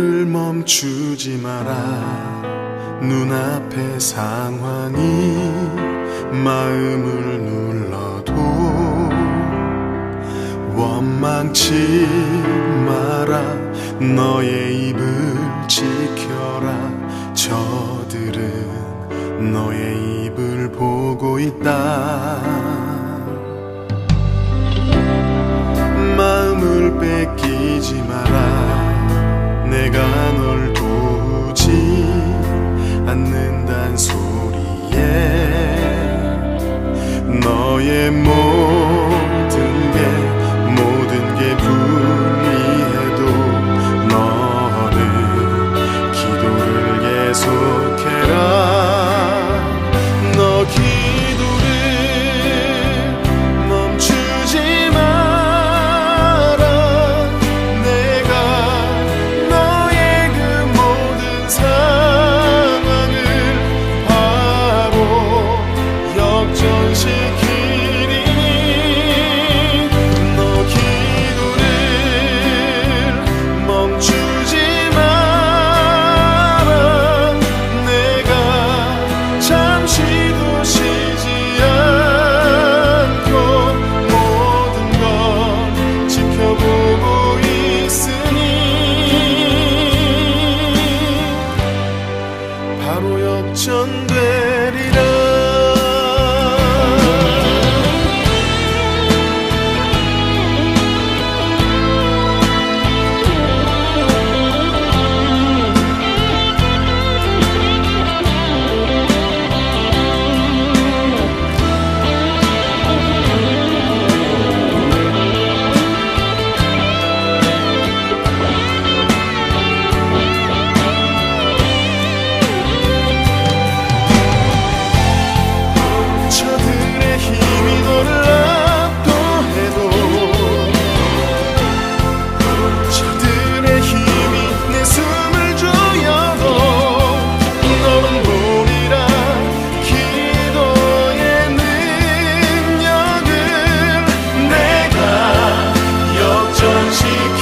기도를 멈추지 마라. 눈앞의 상황이 마음을 눌러도 원망치 마라. 너의 입을 지켜라. 저들은 너의 입을 보고 있다. 마음을 뺏기지 마라. 내가 널 도우지 않는단 소리에 너의 모든 게 불리해도 너는 기도를 계속해라. 너 기도를 멈추지 마라. 내가 너의 그 모든 상황을 바로 역전시키리니 너 기도를 멈추지 마라. 내가 잠시도 쉬지 않고 모든 걸 지켜보고 있으니 바로 역전되리라. 저들의 힘이 놀랍도 해도 저들의 힘이 내 숨을 조여도 너는 보리라. 기도의 능력을 내가 역전시키리라.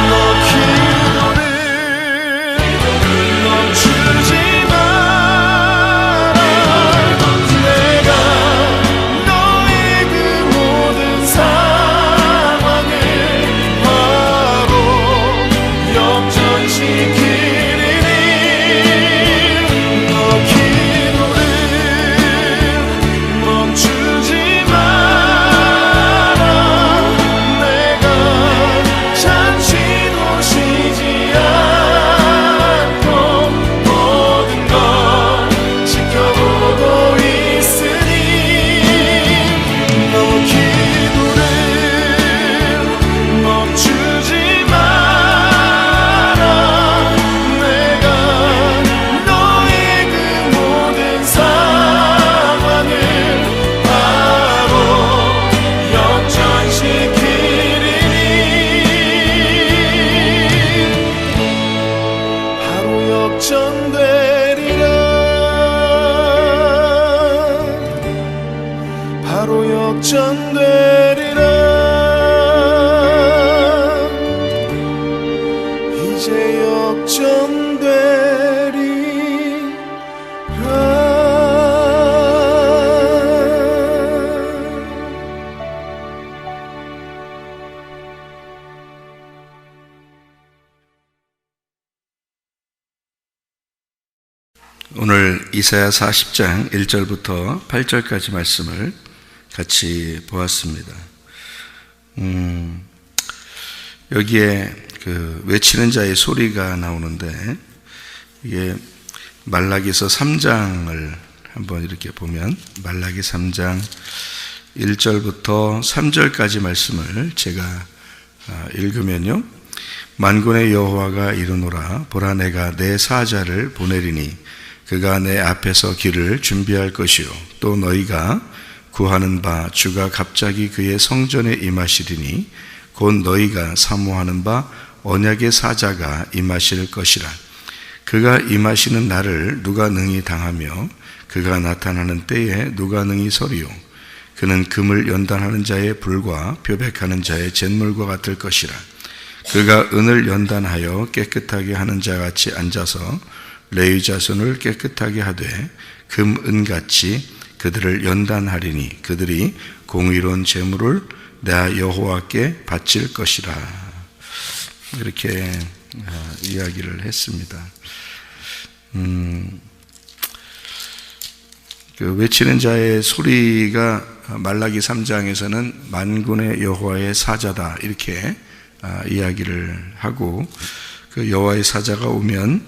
너 기도를 멈추지 마라. 내가 너의 그 모든 상황을 바로 역전시키리니 너 기도를 멈추지 마라. 내가 잠시도 쉬지 않고 모든 걸 지켜보고 있으니 너 기도를 멈추지 마라. 내가 너의 그 모든 상황을 바로 역전시키리니 바로 역전되리라. 바로 역전되리라. 이제 오늘 이사야 40장 1절부터 8절까지 말씀을 같이 보았습니다. 여기에 그 외치는 자의 소리가 나오는데 이게 말라기서 3장을 한번 이렇게 보면 말라기 3장 1절부터 3절까지 말씀을 제가 읽으면요. 만군의 여호와가 이르노라. 보라, 내가 내 사자를 보내리니 그가 내 앞에서 길을 준비할 것이요 또 너희가 구하는 바 주가 갑자기 그의 성전에 임하시리니 곧 너희가 사모하는 바 언약의 사자가 임하실 것이라. 그가 임하시는 날을 누가 능히 당하며 그가 나타나는 때에 누가 능히 서리요. 그는 금을 연단하는 자의 불과 표백하는 자의 잿물과 같을 것이라. 그가 은을 연단하여 깨끗하게 하는 자같이 앉아서 레위 자손을 깨끗하게 하되 금, 은같이 그들을 연단하리니 그들이 공의로운 제물을 내 여호와께 바칠 것이라. 이렇게 이야기를 했습니다. 그 외치는 자의 소리가 말라기 3장에서는 만군의 여호와의 사자다 이렇게 이야기를 하고, 그 여호와의 사자가 오면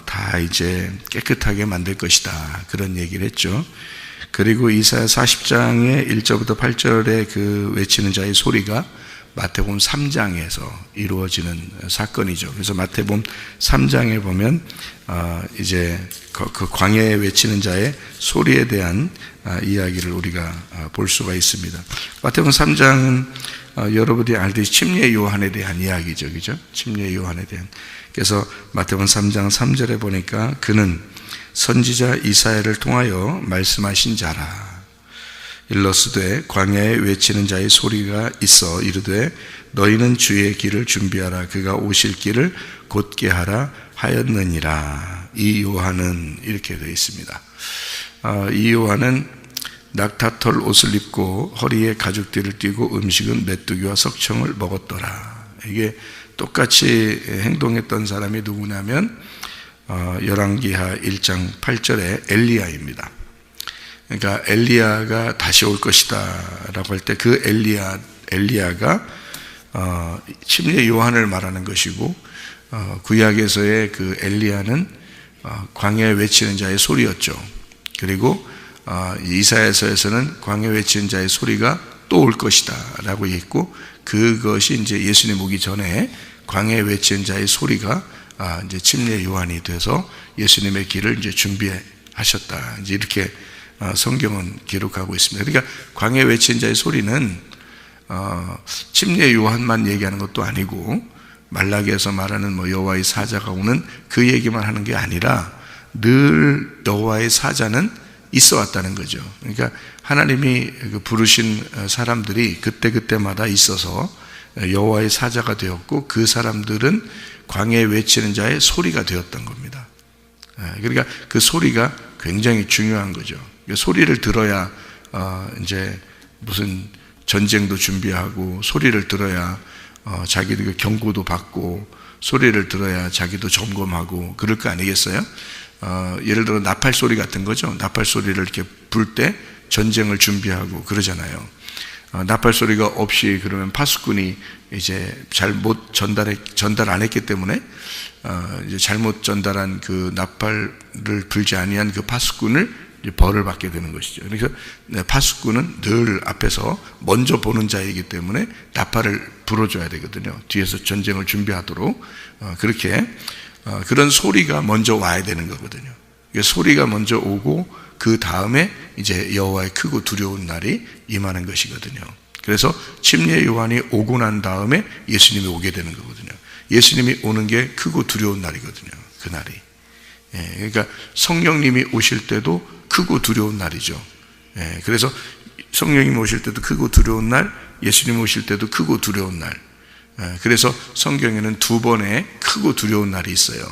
다 이제 깨끗하게 만들 것이다 그런 얘기를 했죠. 그리고 이사야 40장의 1절부터 8절의 그 외치는 자의 소리가 마태복음 3장에서 이루어지는 사건이죠. 그래서 마태복음 3장에 보면 이제 그 광야에 외치는 자의 소리에 대한 이야기를 우리가 볼 수가 있습니다. 마태복음 3장은 여러분이 알듯이 침례 요한에 대한 이야기죠, 그죠? 침례 요한에 대한. 그래서 마태복음 3장 3절에 보니까 그는 선지자 이사야를 통하여 말씀하신 자라. 일러스되 광야에 외치는 자의 소리가 있어 이르되 너희는 주의 길을 준비하라. 그가 오실 길을 곧게 하라 하였느니라. 이 요한은 이렇게 되어 있습니다. 이 요한은 낙타털 옷을 입고 허리에 가죽띠를 띠고 음식은 메뚜기와 석청을 먹었더라. 이게 똑같이 행동했던 사람이 누구냐면 열왕기하 1장 8절에 엘리야입니다. 그러니까 엘리야가 다시 올 것이다 라고 할 때 그 엘리야가 침례 요한을 말하는 것이고, 구약에서의 그 엘리야는 광야에 외치는 자의 소리였죠. 그리고 이사야서에서는 광야에 외치는 자의 소리가 또 올 것이다 라고 했고, 그것이 이제 예수님 오기 전에 광야에 외치는 자의 소리가 이제 침례 요한이 돼서 예수님의 길을 이제 준비하셨다. 이제 이렇게 성경은 기록하고 있습니다. 그러니까 광야에 외치는 자의 소리는 침례 요한만 얘기하는 것도 아니고 말라기에서 말하는 뭐 여호와의 사자가 오는 그 얘기만 하는 게 아니라 늘 여호와의 사자는 있어 왔다는 거죠. 그러니까 하나님이 부르신 사람들이 그때그때마다 있어서 여호와의 사자가 되었고, 그 사람들은 광야에 외치는 자의 소리가 되었던 겁니다. 그러니까 그 소리가 굉장히 중요한 거죠. 소리를 들어야 이제 무슨 전쟁도 준비하고, 소리를 들어야 자기도 경고도 받고, 소리를 들어야 자기도 점검하고 그럴 거 아니겠어요? 예를 들어 나팔 소리 같은 거죠. 나팔 소리를 이렇게 불 때 전쟁을 준비하고 그러잖아요. 나팔 소리가 없이 그러면 파수꾼이 이제 잘못 전달 안 했기 때문에 이제 잘못 전달한 그 나팔을 불지 아니한 그 파수꾼을 이제 벌을 받게 되는 것이죠. 그래서 파수꾼은 늘 앞에서 먼저 보는 자이기 때문에 나팔을 불어줘야 되거든요. 뒤에서 전쟁을 준비하도록. 그렇게 그런 소리가 먼저 와야 되는 거거든요. 소리가 먼저 오고 그 다음에 이제 여호와의 크고 두려운 날이 임하는 것이거든요. 그래서 침례 요한이 오고 난 다음에 예수님이 오게 되는 거거든요. 예수님이 오는 게 크고 두려운 날이거든요. 그 날이. 그러니까 성령님이 오실 때도 크고 두려운 날이죠. 그래서 성령님이 오실 때도 크고 두려운 날, 예수님 오실 때도 크고 두려운 날. 그래서 성경에는 두 번의 크고 두려운 날이 있어요.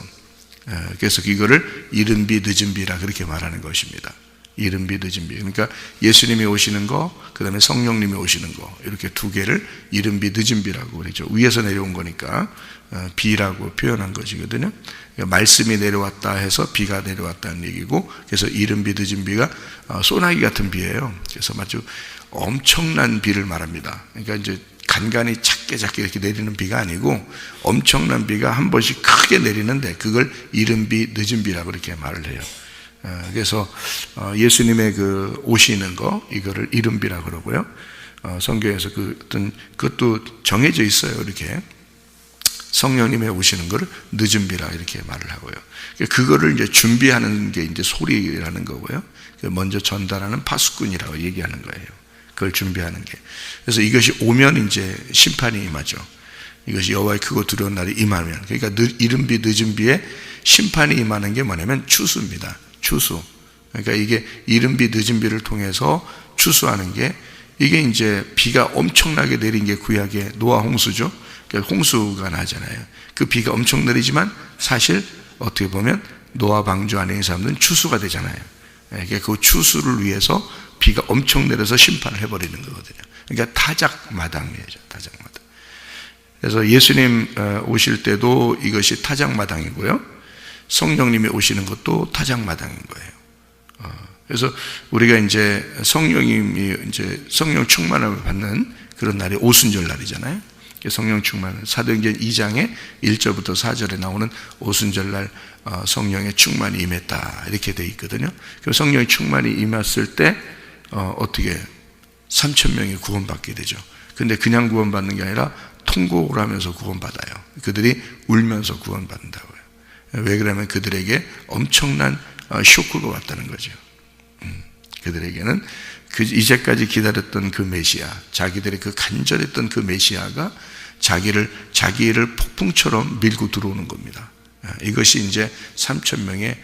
그래서 이거를 이른 비 늦은 비라 그렇게 말하는 것입니다. 이른 비 늦은 비. 그러니까 예수님이 오시는 거, 그 다음에 성령님이 오시는 거, 이렇게 두 개를 이른 비 늦은 비라고 그러죠. 위에서 내려온 거니까 비라고 표현한 것이거든요. 그러니까 말씀이 내려왔다 해서 비가 내려왔다는 얘기고, 그래서 이른 비 늦은 비가 소나기 같은 비예요. 그래서 아주 엄청난 비를 말합니다. 그러니까 이제 간간히 작게 이렇게 내리는 비가 아니고 엄청난 비가 한 번씩 크게 내리는데 그걸 이른 비 늦은 비라고 이렇게 말을 해요. 그래서 예수님의 그 오시는 거, 이거를 이른 비라 그러고요. 성경에서 그것도 정해져 있어요. 이렇게 성령님의 오시는 거를 늦은 비라 이렇게 말을 하고요. 그거를 이제 준비하는 게 이제 소리라는 거고요. 먼저 전달하는 파수꾼이라고 얘기하는 거예요. 그걸 준비하는 게. 그래서 이것이 오면 이제 심판이 임하죠. 이것이 여호와의 크고 두려운 날이 임하면. 그러니까 이른 비 늦은 비에 심판이 임하는 게 뭐냐면 추수입니다. 추수. 그러니까 이게 이른 비 늦은 비를 통해서 추수하는 게, 이게 이제 비가 엄청나게 내린 게 구약의 노아 홍수죠. 그러니까 홍수가 나잖아요. 그 비가 엄청 내리지만 사실 어떻게 보면 노아 방주 안에 있는 사람들은 추수가 되잖아요. 그러니까 그 추수를 위해서 비가 엄청 내려서 심판을 해버리는 거거든요. 그러니까 타작마당이에요. 타작마당. 그래서 예수님 오실 때도 이것이 타작마당이고요, 성령님이 오시는 것도 타작마당인 거예요. 그래서 우리가 이제 성령님이 이제 성령 충만을 받는 그런 날이 오순절 날이잖아요. 성령 충만, 사도행전 2장에 1절부터 4절에 나오는 오순절 날 성령의 충만이 임했다 이렇게 돼 있거든요. 그 성령의 충만이 임했을 때 어떻게 3,000명이 구원받게 되죠. 근데 그냥 구원받는 게 아니라 통곡을 하면서 구원받아요. 그들이 울면서 구원받는다고요. 왜 그러냐면 그들에게 엄청난 쇼크가 왔다는 거죠. 그들에게는 그 이제까지 기다렸던 그 메시아, 자기들의 그 간절했던 그 메시아가 자기를 폭풍처럼 밀고 들어오는 겁니다. 이것이 이제 3,000명의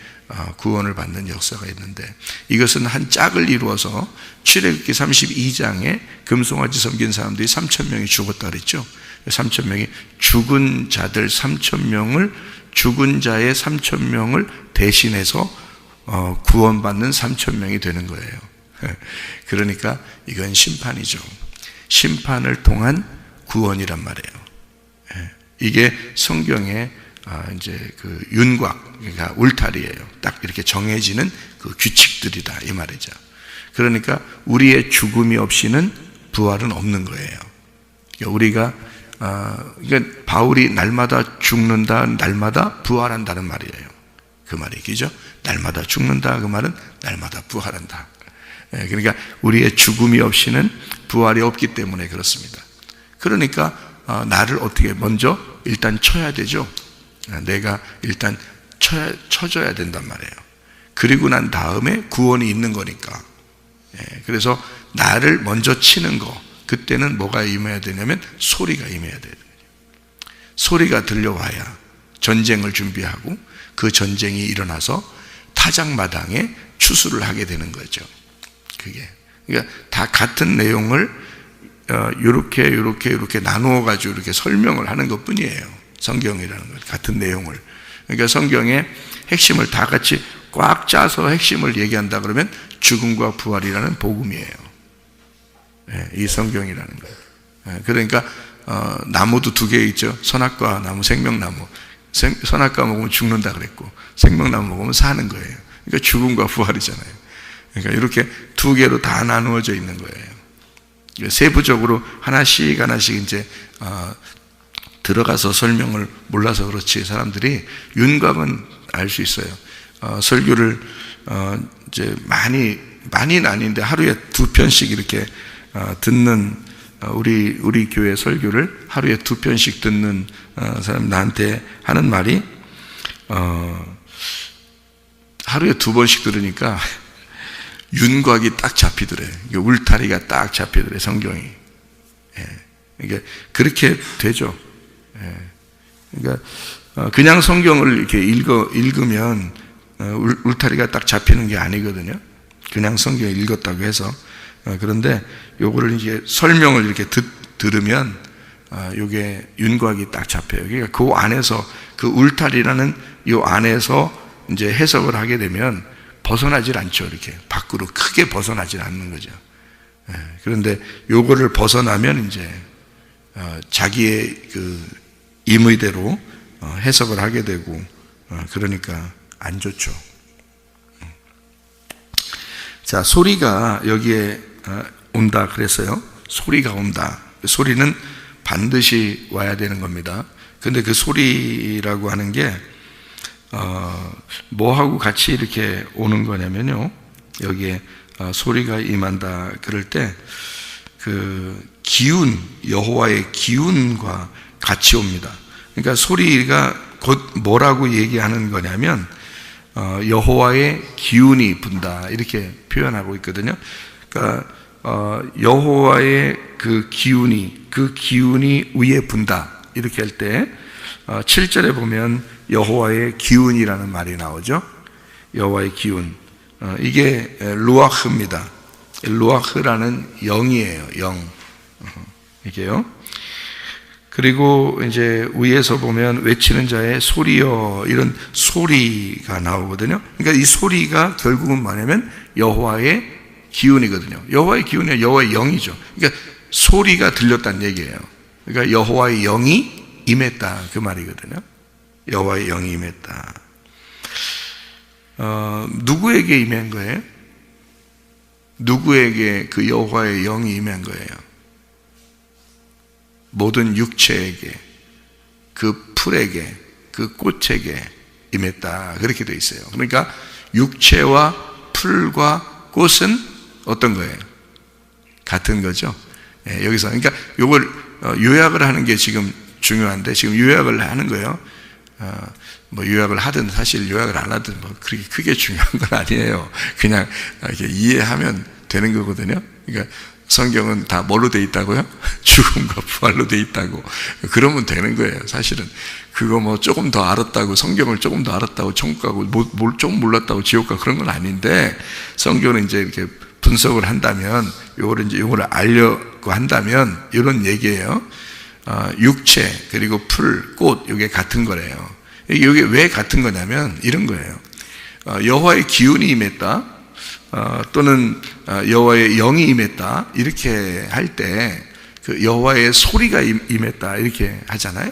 구원을 받는 역사가 있는데, 이것은 한 짝을 이루어서 출애굽기 32장에 금송아지 섬긴 사람들이 3,000명이 죽었다 그랬죠. 3,000명이 죽은 자들 3,000명을, 죽은 자의 3,000명을 대신해서 구원받는 3,000명이 되는 거예요. 그러니까 이건 심판이죠. 심판을 통한 구원이란 말이에요. 이게 성경의 이제 그 윤곽, 그러니까 울타리예요. 딱 이렇게 정해지는 그 규칙들이다 이 말이죠. 그러니까 우리의 죽음이 없이는 부활은 없는 거예요. 그러니까 우리가 그러니까 바울이 날마다 죽는다, 날마다 부활한다는 말이에요. 그 말이 그죠? 날마다 죽는다, 그 말은 날마다 부활한다. 그러니까 우리의 죽음이 없이는 부활이 없기 때문에 그렇습니다. 그러니까 나를 어떻게 먼저 일단 쳐야 되죠. 내가 일단 쳐줘야 된단 말이에요. 그리고 난 다음에 구원이 있는 거니까. 그래서 나를 먼저 치는 거, 그때는 뭐가 임해야 되냐면 소리가 임해야 돼요. 소리가 들려와야 전쟁을 준비하고 그 전쟁이 일어나서 타작마당에 추수를 하게 되는 거죠. 그게 그러니까 다 같은 내용을 이렇게 나누어 가지고 이렇게 설명을 하는 것뿐이에요. 성경이라는 것, 같은 내용을. 그러니까 성경의 핵심을 다 같이 꽉 짜서 핵심을 얘기한다 그러면 죽음과 부활이라는 복음이에요. 이 성경이라는 거예요. 그러니까 나무도 두 개 있죠. 선악과 나무, 생명나무. 선악과 먹으면 죽는다 그랬고 생명나무 먹으면 사는 거예요. 그러니까 죽음과 부활이잖아요. 그러니까 이렇게 두 개로 다 나누어져 있는 거예요. 세부적으로 하나씩 이제 들어가서 설명을 몰라서 그렇지 사람들이 윤곽은 알 수 있어요. 설교를 이제 많이는 아닌데 하루에 2편씩 이렇게 듣는 우리 교회 설교를 하루에 2편씩 듣는 사람 나한테 하는 말이 하루에 2번씩 들으니까 윤곽이 딱 잡히더래. 울타리가 딱 잡히더래, 성경이. 그러니까 그렇게 되죠. 그러니까 그냥 성경을 이렇게 읽으면 울타리가 딱 잡히는 게 아니거든요. 그냥 성경을 읽었다고 해서. 그런데 요거를 이제 설명을 이렇게 들으면 요게 윤곽이 딱 잡혀요. 그러니까 그 안에서, 그 울타리라는 요 안에서 이제 해석을 하게 되면 벗어나질 않죠. 이렇게 밖으로 크게 벗어나질 않는 거죠. 그런데 요거를 벗어나면 이제 자기의 그 임의대로 해석을 하게 되고 그러니까 안 좋죠. 자, 소리가 여기에 온다 그랬어요. 소리가 온다. 소리는 반드시 와야 되는 겁니다. 근데 그 소리라고 하는 게 뭐하고 같이 이렇게 오는 거냐면요, 여기에 소리가 임한다 그럴 때 그 기운, 여호와의 기운과 같이 옵니다. 그러니까 소리가 곧 뭐라고 얘기하는 거냐면 여호와의 기운이 분다 이렇게 표현하고 있거든요. 그러니까 여호와의 그 기운이 위에 분다 이렇게 할 때 7절에 보면 여호와의 기운이라는 말이 나오죠. 여호와의 기운, 이게 루아흐입니다. 루아흐라는 영이에요. 영. 이게요. 그리고 이제 위에서 보면 외치는 자의 소리여, 이런 소리가 나오거든요. 그러니까 이 소리가 결국은 뭐냐면 여호와의 기운이거든요. 여호와의 기운이 여호와의 영이죠. 그러니까 소리가 들렸다는 얘기예요. 그러니까 여호와의 영이 임했다, 그 말이거든요. 여호와의 영이 임했다. 누구에게 임한 거예요? 누구에게 그 여호와의 영이 임한 거예요? 모든 육체에게, 그 풀에게, 그 꽃에게 임했다, 그렇게 되어 있어요. 그러니까 육체와 풀과 꽃은 어떤 거예요? 같은 거죠. 예, 여기서 그러니까 이걸 요약을 하는 게 지금 중요한데, 지금 요약을 하는 거예요. 뭐 요약을 하든 사실 요약을 안 하든 뭐 그렇게 크게 중요한 건 아니에요. 그냥 이렇게 이해하면 되는 거거든요. 그러니까 성경은 다 뭘로 돼 있다고요? 죽음과 부활로 돼 있다고. 그러면 되는 거예요. 사실은 그거 뭐 조금 더 알았다고, 성경을 조금 더 알았다고 천국 가고 뭘 조금 몰랐다고 지옥 가고 그런 건 아닌데, 성경은 이제 이렇게 분석을 한다면, 요거를 알려고 한다면 이런 얘기예요. 육체 그리고 풀, 꽃, 이게 같은 거래요. 이게 왜 같은 거냐면 이런 거예요. 여호와의 기운이 임했다, 또는 여호와의 영이 임했다, 이렇게 할 때 그 여호와의 소리가 임했다, 이렇게 하잖아요.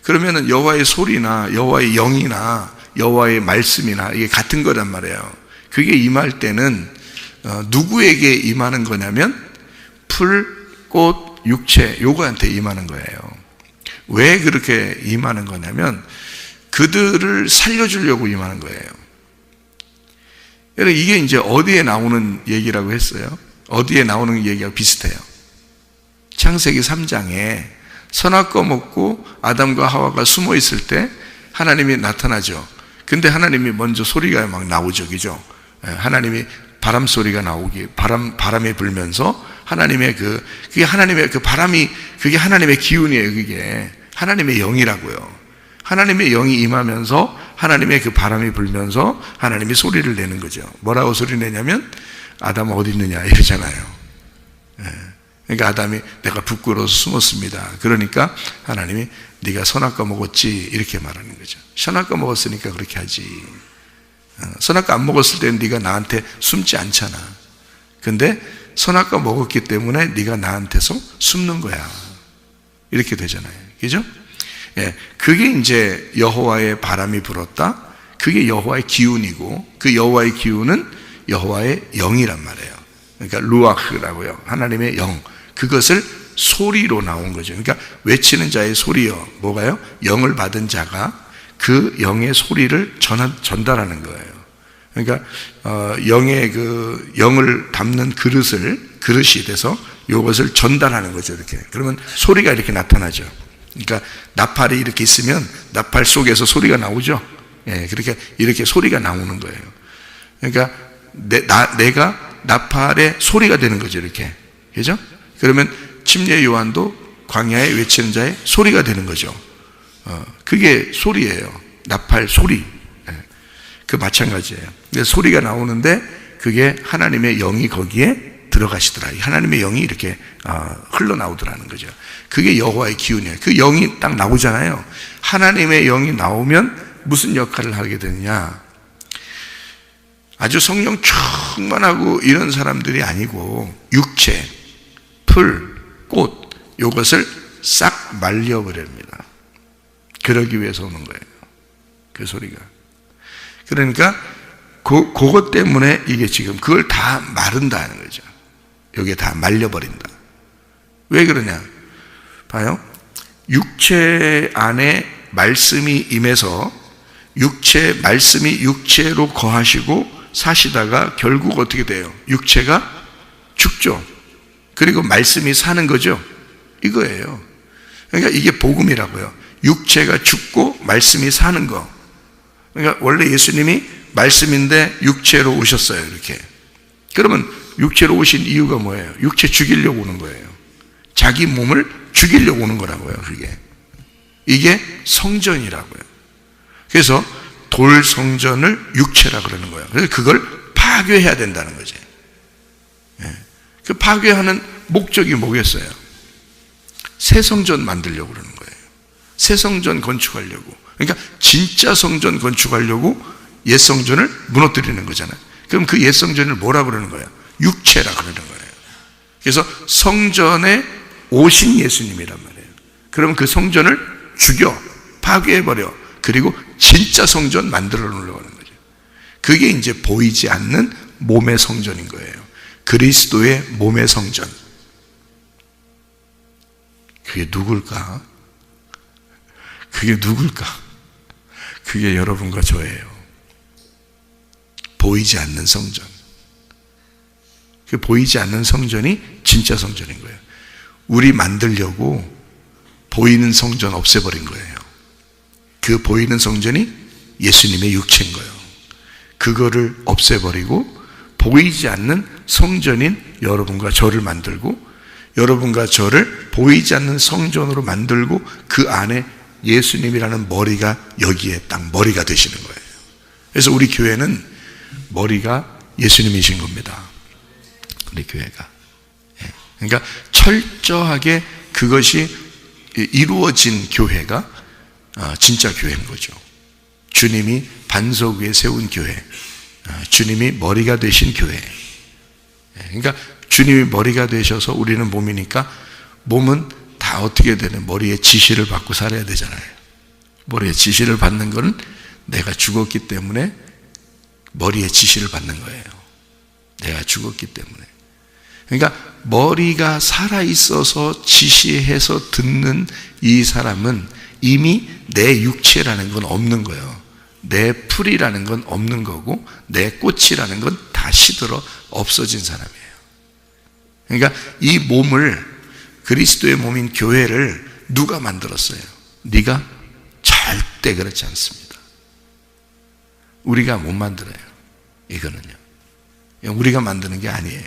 그러면은 여호와의 소리나 여호와의 영이나 여호와의 말씀이나 이게 같은 거란 말이에요. 그게 임할 때는 누구에게 임하는 거냐면 풀, 꽃, 육체, 요거한테 임하는 거예요. 왜 그렇게 임하는 거냐면 그들을 살려주려고 임하는 거예요. 여러분, 이게 이제 어디에 나오는 얘기라고 했어요? 어디에 나오는 얘기하고 비슷해요. 창세기 3장에 선악과 먹고 아담과 하와가 숨어 있을 때 하나님이 나타나죠. 근데 하나님이 먼저 소리가 막 나오죠, 그죠? 하나님이 바람 소리가 나오기, 바람이 불면서 하나님의 그게 하나님의 그 바람이, 그게 하나님의 기운이에요. 그게 하나님의 영이라고요. 하나님의 영이 임하면서 하나님의 그 바람이 불면서 하나님이 소리를 내는 거죠. 뭐라고 소리 내냐면 아담 어디 있느냐 이러잖아요. 그러니까 아담이 내가 부끄러워서 숨었습니다. 그러니까 하나님이 네가 선악과 먹었지, 이렇게 말하는 거죠. 선악과 먹었으니까 그렇게 하지. 선악과 안 먹었을 때는 네가 나한테 숨지 않잖아. 근데 선악과 먹었기 때문에 네가 나한테서 숨는 거야, 이렇게 되잖아요. 그죠? 예, 그게 이제 여호와의 바람이 불었다, 그게 여호와의 기운이고, 그 여호와의 기운은 여호와의 영이란 말이에요. 그러니까 루아흐라고요. 하나님의 영. 그것을 소리로 나온 거죠. 그러니까 외치는 자의 소리요, 뭐가요? 영을 받은 자가 그 영의 소리를 전달하는 거예요. 그러니까 영의 그 영을 담는 그릇이 돼서 이것을 전달하는 거죠. 이렇게. 그러면 소리가 이렇게 나타나죠. 그러니까 나팔이 이렇게 있으면 나팔 속에서 소리가 나오죠. 예, 그렇게 이렇게 소리가 나오는 거예요. 그러니까 내가 나팔의 소리가 되는 거죠, 이렇게. 그죠? 그러면 침례 요한도 광야에 외치는 자의 소리가 되는 거죠. 그게 소리예요. 나팔 소리. 그 마찬가지예요. 소리가 나오는데 그게 하나님의 영이 거기에 들어가시더라. 하나님의 영이 이렇게 흘러나오더라는 거죠. 그게 여호와의 기운이에요. 그 영이 딱 나오잖아요. 하나님의 영이 나오면 무슨 역할을 하게 되느냐? 아주 성령 충만하고 이런 사람들이 아니고 육체, 풀, 꽃, 이것을 싹 말려버립니다. 그러기 위해서 오는 거예요, 그 소리가. 그러니까 그것 때문에 이게 지금 그걸 다 마른다는 거죠. 여기에 다 말려버린다. 왜 그러냐? 봐요. 육체 안에 말씀이 임해서 말씀이 육체로 거하시고 사시다가 결국 어떻게 돼요? 육체가 죽죠. 그리고 말씀이 사는 거죠. 이거예요. 그러니까 이게 복음이라고요. 육체가 죽고 말씀이 사는 거. 그러니까 원래 예수님이 말씀인데 육체로 오셨어요, 이렇게. 그러면 육체로 오신 이유가 뭐예요? 육체 죽이려고 오는 거예요. 자기 몸을 죽이려고 오는 거라고요, 그게. 이게 성전이라고요. 그래서 돌 성전을 육체라 그러는 거예요. 그래서 그걸 파괴해야 된다는 거죠. 그 파괴하는 목적이 뭐겠어요? 새 성전 만들려고 그러는 거예요. 새 성전 건축하려고. 그러니까 진짜 성전 건축하려고 옛 성전을 무너뜨리는 거잖아요. 그럼 그 옛 성전을 뭐라 그러는 거예요? 육체라 그러는 거예요. 그래서 성전에 오신 예수님이란 말이에요. 그러면 그 성전을 죽여, 파괴해버려. 그리고 진짜 성전 만들어 놓으려고 하는 거죠. 그게 이제 보이지 않는 몸의 성전인 거예요. 그리스도의 몸의 성전. 그게 누굴까? 그게 누굴까? 그게 여러분과 저예요. 보이지 않는 성전. 그 보이지 않는 성전이 진짜 성전인 거예요. 우리 만들려고 보이는 성전 없애버린 거예요. 그 보이는 성전이 예수님의 육체인 거예요. 그거를 없애버리고 보이지 않는 성전인 여러분과 저를 만들고, 여러분과 저를 보이지 않는 성전으로 만들고, 그 안에 예수님이라는 머리가 여기에 딱 머리가 되시는 거예요. 그래서 우리 교회는 머리가 예수님이신 겁니다. 우리 교회가. 그러니까 철저하게 그것이 이루어진 교회가 진짜 교회인 거죠. 주님이 반석 위에 세운 교회, 주님이 머리가 되신 교회. 그러니까 주님이 머리가 되셔서 우리는 몸이니까, 몸은 다 어떻게 되는, 머리에 지시를 받고 살아야 되잖아요. 머리에 지시를 받는 것은 내가 죽었기 때문에 머리에 지시를 받는 거예요. 내가 죽었기 때문에. 그러니까 머리가 살아있어서 지시해서 듣는 이 사람은 이미 내 육체라는 건 없는 거예요. 내 풀이라는 건 없는 거고, 내 꽃이라는 건 다 시들어 없어진 사람이에요. 그러니까 이 몸을, 그리스도의 몸인 교회를 누가 만들었어요? 네가? 절대 그렇지 않습니다. 우리가 못 만들어요. 이거는요. 우리가 만드는 게 아니에요.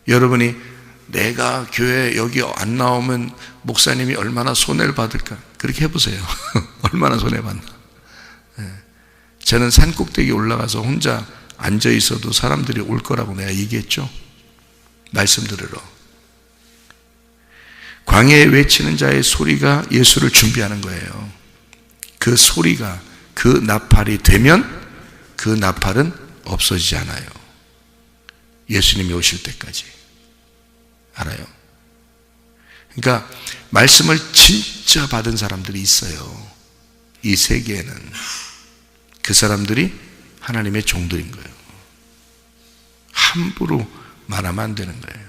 여러분이 내가 교회 여기 안 나오면 목사님이 얼마나 손해를 받을까? 그렇게 해보세요. 얼마나 손해받나. 저는 산꼭대기 올라가서 혼자 앉아 있어도 사람들이 올 거라고 내가 얘기했죠. 말씀 들으러. 광야에 외치는 자의 소리가 예수를 준비하는 거예요. 그 소리가, 그 나팔이 되면 그 나팔은 없어지지 않아요. 예수님이 오실 때까지. 알아요? 그러니까 말씀을 진짜 받은 사람들이 있어요. 이 세계에는. 그 사람들이 하나님의 종들인 거예요. 함부로 말하면 안 되는 거예요.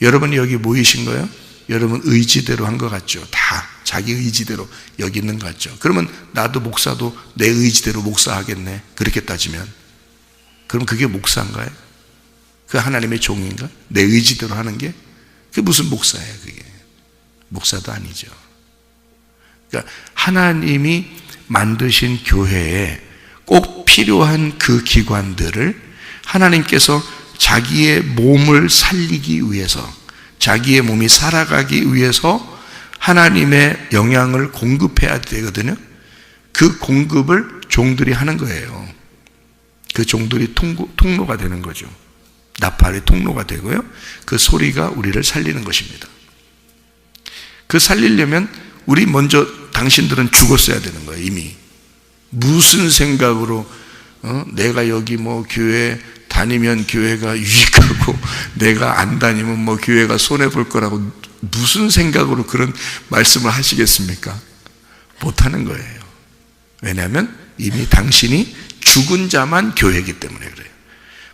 여러분이 여기 모이신 거예요? 여러분 의지대로 한 것 같죠? 다 자기 의지대로 여기 있는 것 같죠? 그러면 나도 목사도 내 의지대로 목사하겠네. 그렇게 따지면. 그럼 그게 목사인가요? 그 하나님의 종인가? 내 의지대로 하는 게? 그게 무슨 목사예요, 그게? 목사도 아니죠. 그러니까 하나님이 만드신 교회에 꼭 필요한 그 기관들을 하나님께서 자기의 몸을 살리기 위해서, 자기의 몸이 살아가기 위해서 하나님의 영향을 공급해야 되거든요. 그 공급을 종들이 하는 거예요. 그 종들이 통로가 되는 거죠. 나팔의 통로가 되고요. 그 소리가 우리를 살리는 것입니다. 그 살리려면 우리 먼저, 당신들은 죽었어야 되는 거예요. 이미. 무슨 생각으로 내가 여기 뭐 교회 다니면 교회가 유익하고 내가 안 다니면 뭐 교회가 손해볼 거라고 무슨 생각으로 그런 말씀을 하시겠습니까? 못하는 거예요. 왜냐하면 이미 당신이 죽은 자만 교회이기 때문에 그래요.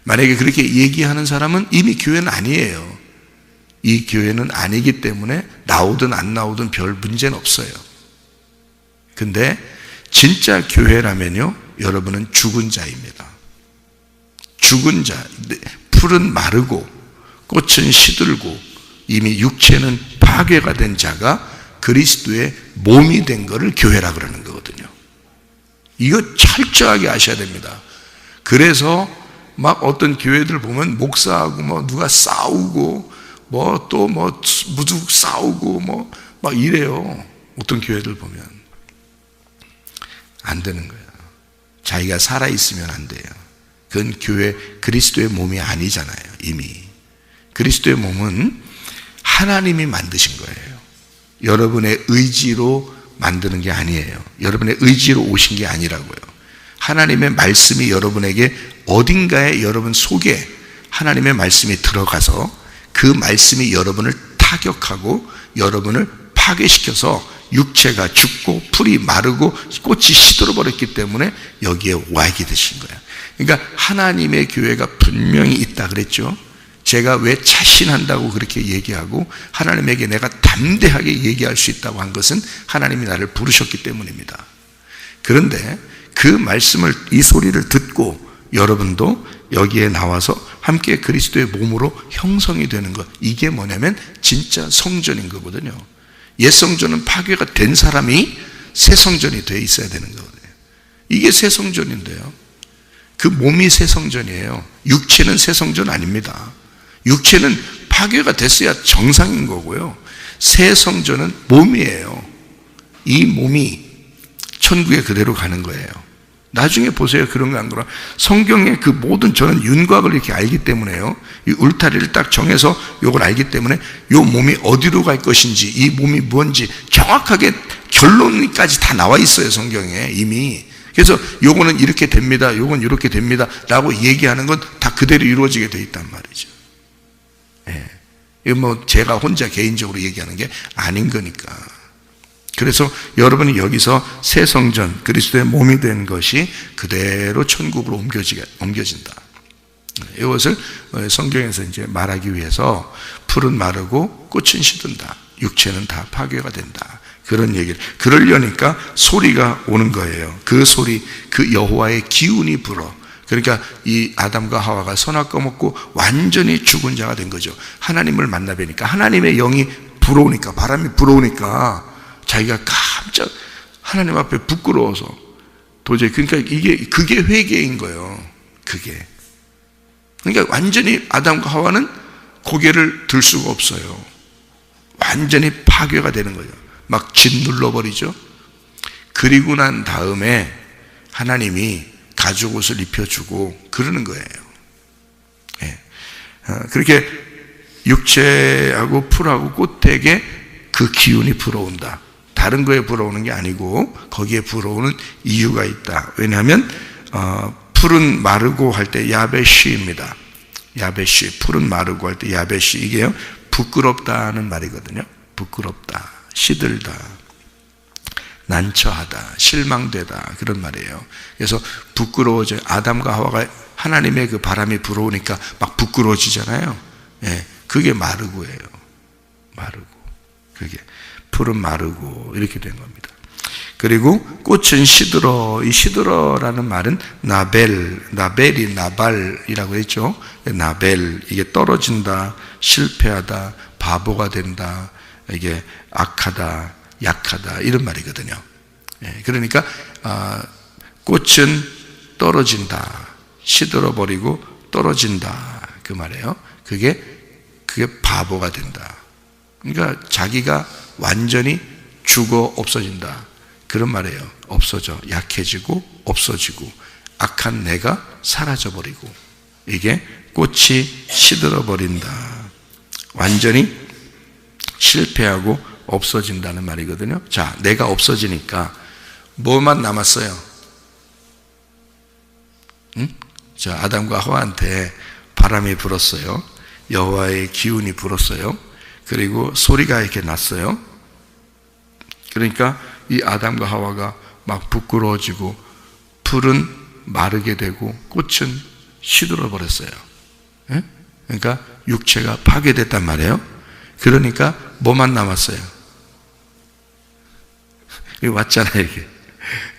만약에 그렇게 얘기하는 사람은 이미 교회는 아니에요. 이 교회는 아니기 때문에 나오든 안 나오든 별 문제는 없어요. 근데 진짜 교회라면요, 여러분은 죽은 자입니다. 죽은 자, 풀은 마르고 꽃은 시들고 이미 육체는 파괴가 된 자가 그리스도의 몸이 된 것을 교회라 그러는 거거든요. 이거 철저하게 아셔야 됩니다. 그래서 막 어떤 교회들 보면 목사하고 뭐 누가 싸우고 뭐 또 뭐 무둑 싸우고 뭐 막 이래요. 어떤 교회들 보면 안 되는 거예요. 자기가 살아 있으면 안 돼요. 그건 교회 그리스도의 몸이 아니잖아요. 이미 그리스도의 몸은 하나님이 만드신 거예요. 여러분의 의지로 만드는 게 아니에요. 여러분의 의지로 오신 게 아니라고요. 하나님의 말씀이 여러분에게 어딘가에 여러분 속에 하나님의 말씀이 들어가서 그 말씀이 여러분을 타격하고 여러분을 파괴시켜서 육체가 죽고 풀이 마르고 꽃이 시들어버렸기 때문에 여기에 와게 되신 거예요. 그러니까 하나님의 교회가 분명히 있다 그랬죠. 제가 왜 차신한다고 그렇게 얘기하고 하나님에게 내가 담대하게 얘기할 수 있다고 한 것은 하나님이 나를 부르셨기 때문입니다. 그런데 그 말씀을, 이 소리를 듣고 여러분도 여기에 나와서 함께 그리스도의 몸으로 형성이 되는 것, 이게 뭐냐면 진짜 성전인 거거든요. 옛 성전은 파괴가 된 사람이 새 성전이 돼 있어야 되는 거거든요. 이게 새 성전인데요, 그 몸이 새 성전이에요. 육체는 새 성전 아닙니다. 육체는 파괴가 됐어야 정상인 거고요, 새 성전은 몸이에요. 이 몸이 천국에 그대로 가는 거예요. 나중에 보세요. 그런 거 안 그런 성경의 그 모든, 저는 윤곽을 이렇게 알기 때문에요, 이 울타리를 딱 정해서 이걸 알기 때문에 이 몸이 어디로 갈 것인지, 이 몸이 뭔지 정확하게 결론까지 다 나와 있어요, 성경에 이미. 그래서 요거는 이렇게 됩니다, 요건 이렇게 됩니다 라고 얘기하는 건 다 그대로 이루어지게 돼 있단 말이죠. 예. 이거 뭐 제가 혼자 개인적으로 얘기하는 게 아닌 거니까. 그래서 여러분이 여기서 새 성전, 그리스도의 몸이 된 것이 그대로 천국으로 옮겨진다. 이것을 성경에서 이제 말하기 위해서 풀은 마르고 꽃은 시든다, 육체는 다 파괴가 된다, 그런 얘기를, 그러려니까 소리가 오는 거예요. 그 소리, 그 여호와의 기운이 불어. 그러니까 이 아담과 하와가 선악과 먹고 완전히 죽은 자가 된 거죠. 하나님을 만나 뵈니까, 하나님의 영이 불어오니까, 바람이 불어오니까 자기가 깜짝 하나님 앞에 부끄러워서 도저히, 그러니까 그게 회개인 거예요. 그게. 그러니까 완전히 아담과 하와는 고개를 들 수가 없어요. 완전히 파괴가 되는 거죠. 막 짓눌러버리죠. 그리고 난 다음에 하나님이 가죽 옷을 입혀주고 그러는 거예요. 예. 그렇게 육체하고 풀하고 꽃에게 그 기운이 불어온다. 다른 거에 불어오는 게 아니고 거기에 불어오는 이유가 있다. 왜냐하면 풀은 마르고 할 때 야베쉬입니다. 야베쉬, 풀은 마르고 할 때 야베쉬, 이게요 부끄럽다는 말이거든요. 부끄럽다, 시들다, 난처하다, 실망되다, 그런 말이에요. 그래서 부끄러워져. 아담과 하와가 하나님의 그 바람이 불어오니까 막 부끄러워지잖아요. 예, 그게 마르고예요. 마르고. 그게 풀은 마르고 이렇게 된 겁니다. 그리고 꽃은 시들어. 이 시들어라는 말은 나벨이 나발이라고 했죠. 나벨, 이게 떨어진다, 실패하다, 바보가 된다, 이게 악하다, 약하다, 이런 말이거든요. 그러니까 꽃은 떨어진다, 시들어버리고 떨어진다, 그 말이에요. 그게 바보가 된다. 그러니까 자기가 완전히 죽어 없어진다, 그런 말이에요. 없어져, 약해지고 없어지고 악한 내가 사라져버리고, 이게 꽃이 시들어버린다, 완전히 실패하고 없어진다는 말이거든요. 자, 내가 없어지니까 뭐만 남았어요? 응? 자, 아담과 하와한테 바람이 불었어요. 여호와의 기운이 불었어요. 그리고 소리가 이렇게 났어요. 그러니까 이 아담과 하와가 막 부끄러워지고 풀은 마르게 되고 꽃은 시들어 버렸어요. 그러니까 육체가 파괴됐단 말이에요. 그러니까 뭐만 남았어요? 여기 왔잖아요. 이게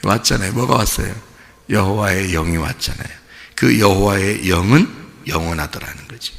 왔잖아요. 뭐가 왔어요? 여호와의 영이 왔잖아요. 그 여호와의 영은 영원하더라는 거지.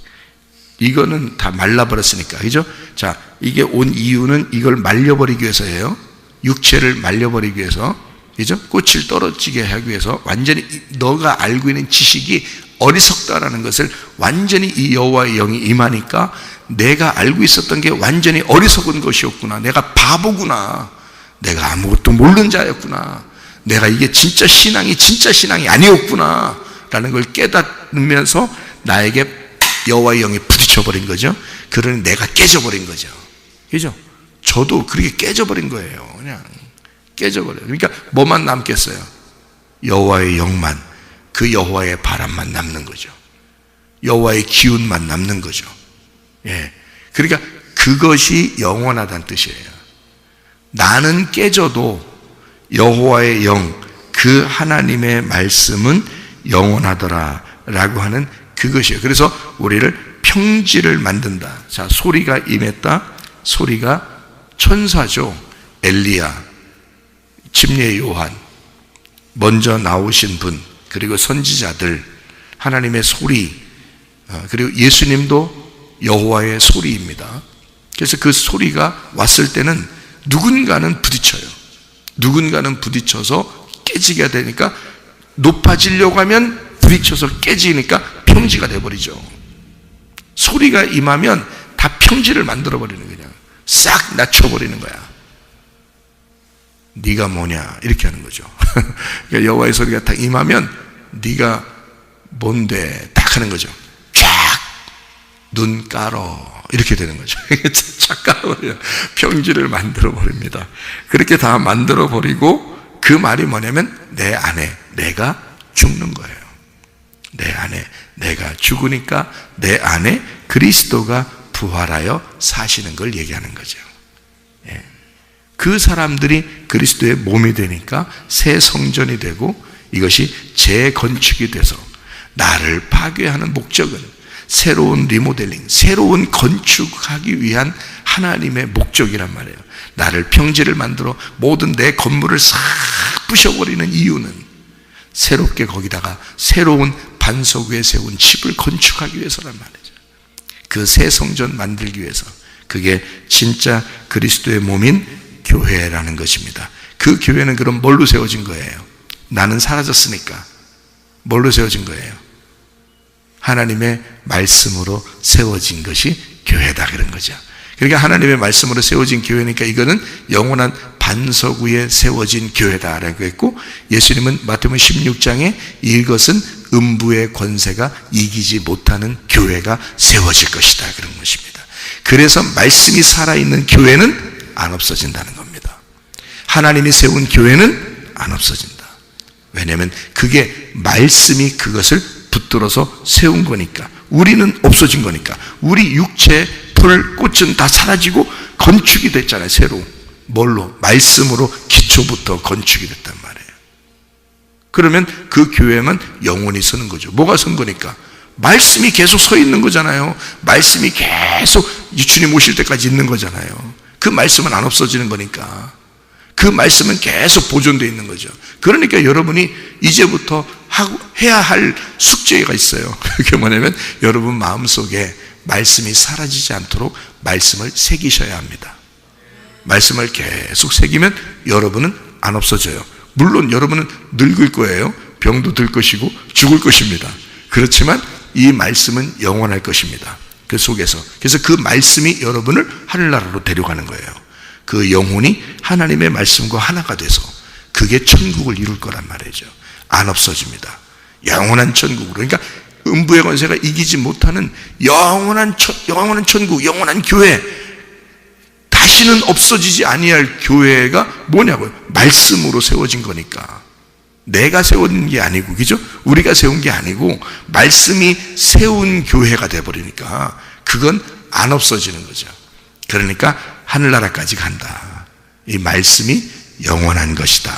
이거는 다 말라버렸으니까, 그죠? 자, 이게 온 이유는 이걸 말려버리기 위해서예요. 육체를 말려버리기 위해서, 그죠? 꽃을 떨어지게 하기 위해서, 완전히 너가 알고 있는 지식이 어리석다라는 것을 완전히 이 여호와의 영이 임하니까 내가 알고 있었던 게 완전히 어리석은 것이었구나, 내가 바보구나, 내가 아무것도 모르는 자였구나, 내가 이게 진짜 신앙이 아니었구나 라는 걸 깨닫으면서 나에게 여호와의 영이 부딪혀 맺혀버린 거죠. 그러니 내가 깨져버린 거죠. 그죠? 저도 그렇게 깨져버린 거예요. 그냥 깨져버려요. 그러니까 뭐만 남겠어요? 여호와의 영만, 그 여호와의 바람만 남는 거죠. 여호와의 기운만 남는 거죠. 예. 그러니까 그것이 영원하다는 뜻이에요. 나는 깨져도 여호와의 영, 그 하나님의 말씀은 영원하더라 라고 하는 그것이에요. 그래서 우리를 평지를 만든다. 자, 소리가 임했다. 소리가 천사죠. 엘리야, 침례 요한, 먼저 나오신 분, 그리고 선지자들, 하나님의 소리, 그리고 예수님도 여호와의 소리입니다. 그래서 그 소리가 왔을 때는 누군가는 부딪혀요. 누군가는 부딪혀서 깨지게 되니까, 높아지려고 하면 부딪혀서 깨지니까 평지가 돼버리죠. 소리가 임하면 다 평지를 만들어버리는 거냐. 싹 낮춰버리는 거야. 네가 뭐냐 이렇게 하는 거죠. 그러니까 여호와의 소리가 딱 임하면 네가 뭔데 딱 하는 거죠. 쫙 눈 깔어 이렇게 되는 거죠. 쫙 깔아버려요. 평지를 만들어버립니다. 그렇게 다 만들어버리고 그 말이 뭐냐면 내 안에 내가 죽는 거예요. 내 안에 내가 죽으니까 내 안에 그리스도가 부활하여 사시는 걸 얘기하는 거죠. 예. 그 사람들이 그리스도의 몸이 되니까 새 성전이 되고 이것이 재건축이 돼서 나를 파괴하는 목적은 새로운 리모델링, 새로운 건축하기 위한 하나님의 목적이란 말이에요. 나를 평지를 만들어 모든 내 건물을 싹 부셔버리는 이유는 새롭게 거기다가 새로운 반석 위에 세운 집을 건축하기 위해서란 말이죠. 그 새 성전 만들기 위해서. 그게 진짜 그리스도의 몸인 교회라는 것입니다. 그 교회는 그럼 뭘로 세워진 거예요? 나는 사라졌으니까 뭘로 세워진 거예요? 하나님의 말씀으로 세워진 것이 교회다 그런 거죠. 그러니까 하나님의 말씀으로 세워진 교회니까 이거는 영원한 반석 위에 세워진 교회다라고 했고, 예수님은 마태복음 16장에 이것은 음부의 권세가 이기지 못하는 교회가 세워질 것이다 그런 것입니다. 그래서 말씀이 살아있는 교회는 안 없어진다는 겁니다. 하나님이 세운 교회는 안 없어진다. 왜냐하면 그게 말씀이 그것을 붙들어서 세운 거니까. 우리는 없어진 거니까. 우리 육체, 풀, 꽃은 다 사라지고 건축이 됐잖아요. 새로. 뭘로? 말씀으로 기초부터 건축이 됐단 말이에요. 그러면 그 교회만 영원히 서는 거죠. 뭐가 선 거니까? 말씀이 계속 서 있는 거잖아요. 말씀이 계속 주님 오실 때까지 있는 거잖아요. 그 말씀은 안 없어지는 거니까. 그 말씀은 계속 보존되어 있는 거죠. 그러니까 여러분이 이제부터 해야 할 숙제가 있어요. 그게 뭐냐면 여러분 마음속에 말씀이 사라지지 않도록 말씀을 새기셔야 합니다. 말씀을 계속 새기면 여러분은 안 없어져요. 물론 여러분은 늙을 거예요. 병도 들 것이고 죽을 것입니다. 그렇지만 이 말씀은 영원할 것입니다. 그 속에서. 그래서 그 말씀이 여러분을 하늘나라로 데려가는 거예요. 그 영혼이 하나님의 말씀과 하나가 돼서 그게 천국을 이룰 거란 말이죠. 안 없어집니다. 영원한 천국으로. 그러니까 음부의 권세가 이기지 못하는 영원한 천국, 영원한 교회, 다시는 없어지지 아니할 교회가 뭐냐고요? 말씀으로 세워진 거니까. 내가 세운 게 아니고, 그죠? 우리가 세운 게 아니고 말씀이 세운 교회가 돼버리니까 그건 안 없어지는 거죠. 그러니까 하늘나라까지 간다. 이 말씀이 영원한 것이다.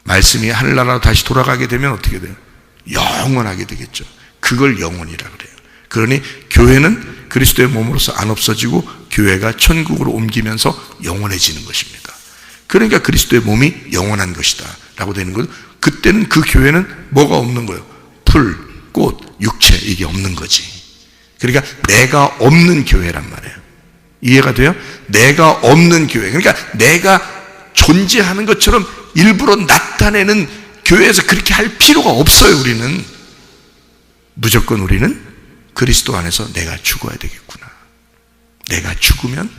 말씀이 하늘나라로 다시 돌아가게 되면 어떻게 돼요? 영원하게 되겠죠. 그걸 영원이라 그래요. 그러니 교회는 그리스도의 몸으로서 안 없어지고 교회가 천국으로 옮기면서 영원해지는 것입니다. 그러니까 그리스도의 몸이 영원한 것이다 라고 되는 거죠. 그때는 그 교회는 뭐가 없는 거예요? 풀, 꽃, 육체, 이게 없는 거지. 그러니까 내가 없는 교회란 말이에요. 이해가 돼요? 내가 없는 교회. 그러니까 내가 존재하는 것처럼 일부러 나타내는 교회에서 그렇게 할 필요가 없어요. 우리는 무조건 우리는 그리스도 안에서 내가 죽어야 되겠구나. 내가 죽으면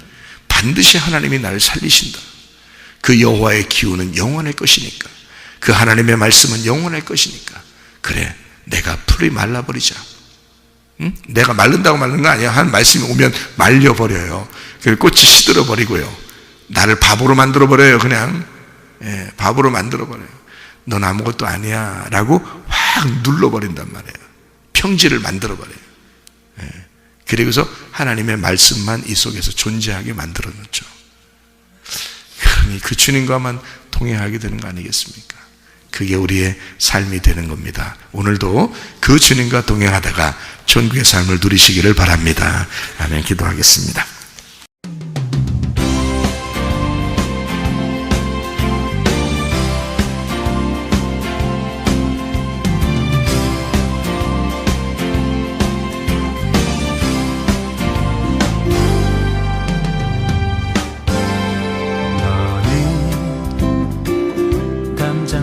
반드시 하나님이 나를 살리신다. 그 여호와의 기운은 영원할 것이니까, 그 하나님의 말씀은 영원할 것이니까, 그래 내가 풀이 말라버리자. 응? 내가 마른다고 마른 거 아니야. 한 말씀이 오면 말려버려요. 그 꽃이 시들어버리고요. 나를 바보로 만들어버려요. 그냥 바보로 만들어버려요. 넌 아무것도 아니야 라고 확 눌러버린단 말이에요. 평지를 만들어버려요. 그리고서 하나님의 말씀만 이 속에서 존재하게 만들어 놓죠. 그러니 그 주님과만 동행하게 되는 거 아니겠습니까? 그게 우리의 삶이 되는 겁니다. 오늘도 그 주님과 동행하다가 천국의 삶을 누리시기를 바랍니다. 아멘. 기도하겠습니다.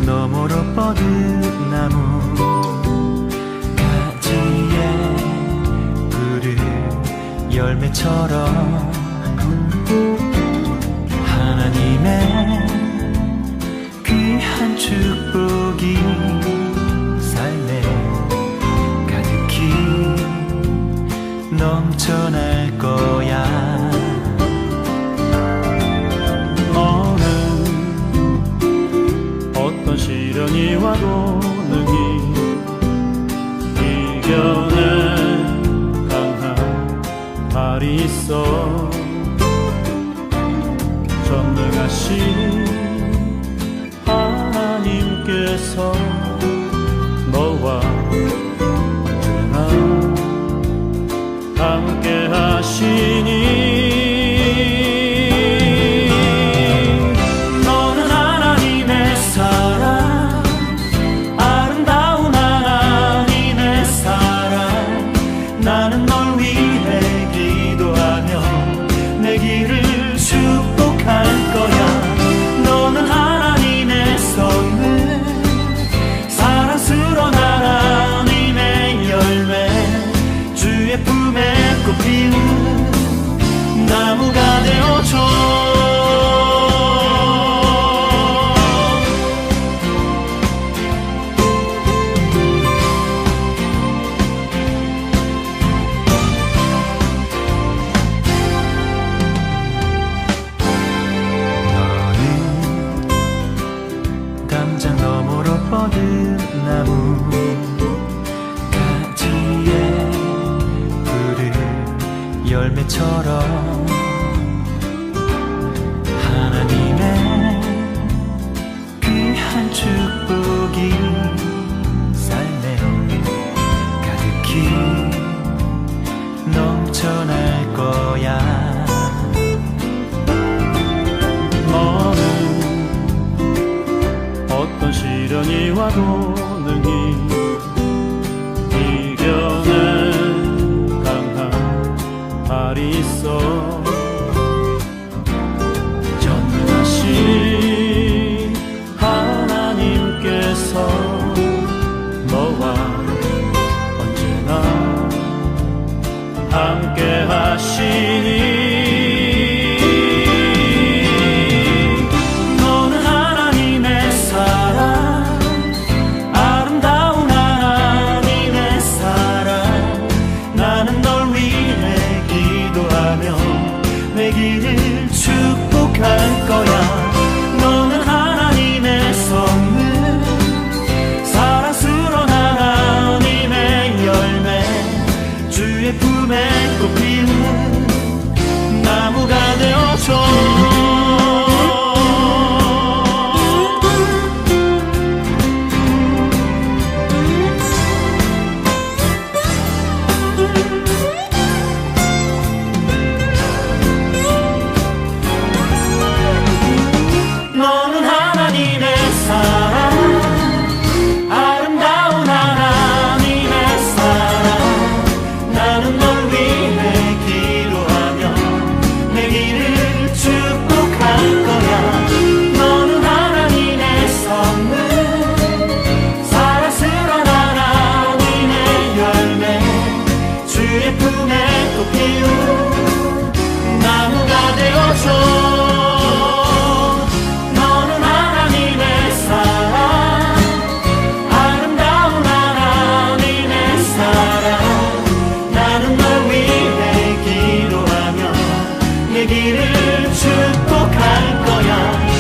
너머로 뻗은 나무 가지에 푸른 열매처럼 하나님의 귀한 축복이 삶에 가득히 넘쳐날 거야. 시련이 와도 능히 이겨낸 강한 발이 있어. 전능하신 하나님께서 너와 언제나 함께 하시니 나무가 되어줘. 너는 담장 너머로 뻗은 나무 가지에 푸른 열매처럼 하나님의 귀한 축복이 삶에 가득히 넘쳐날 거야. 너는 어떤 시련이 와도 능히 이겨낸 강한 발이 있어. 전능하신 하나님께서 너와 언제나 함께 하시니 너는 하나님의 사랑, 아름다운 하나님의 사랑. 나는 널 위해 기도하며 축복할 거야